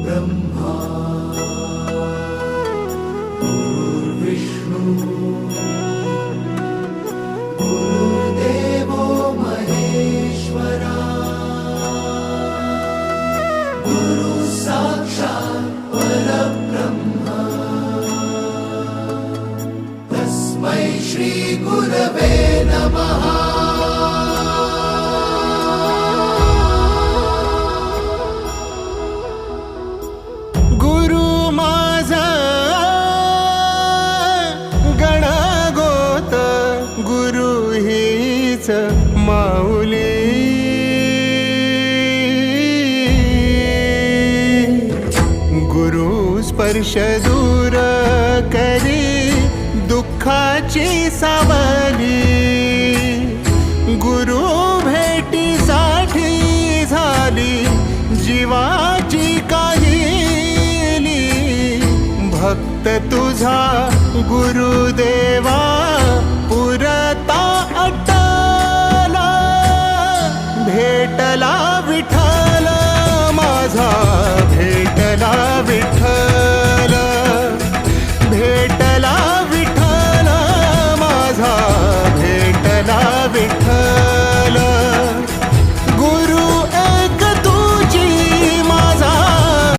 ब्रह्मा गुरुर्विष्णु गुरुर्देवो महेश्वरा गुरु साक्षात् परब्रह्म तस्मै श्री गुरवे नमः। माऊली गुरु स्पर्श दूर करी दुःखाची सावली गुरु भेटीसाठी झाली जीवाची काहिली भक्त तुझा गुरुदेवा